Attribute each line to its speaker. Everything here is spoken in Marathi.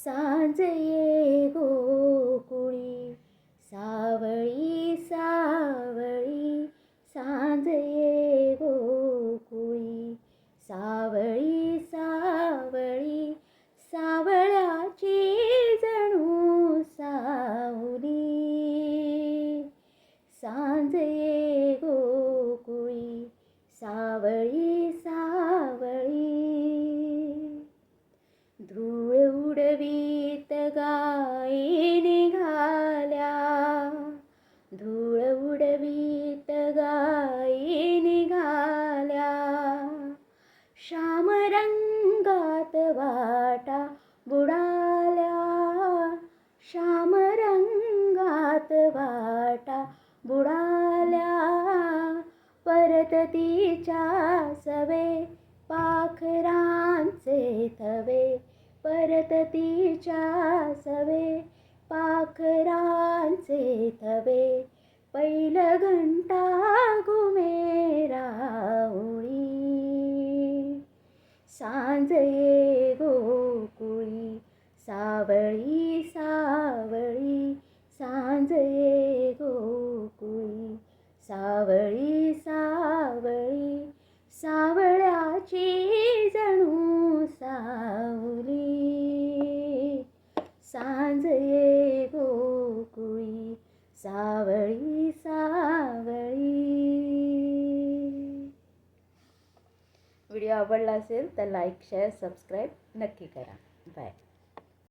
Speaker 1: सांज ये गोकुळी सावळी सावळी, सांज ये गोकुळी सावळी सावळी, सावळ्याची जणू सावली, सांज ये गोकुळी सावळी सावळी. धूळ उडवीत गायी निघाल्या, धूळ उडवीत गायी निघाल्या, श्याम रंगात वाटा बुडाल्या, श्याम रंगात वाटा बुडाल्या, परत तिच्या सवे पाखरांचे थवे, परत तिच्या सवे पाखरांचे थवे, पैल घंटा घुमेरावळी, सांज ये गोकुळी सावळी सावळी, सांज ये गोकुळी सावळी सावळी, सावळ्याची जणू सावली, सांज ये गोकुळी सावळी सावळी. व्हिडिओ आवडला असेल तर लाईक शेअर सबस्क्राईब नक्की करा. बाय.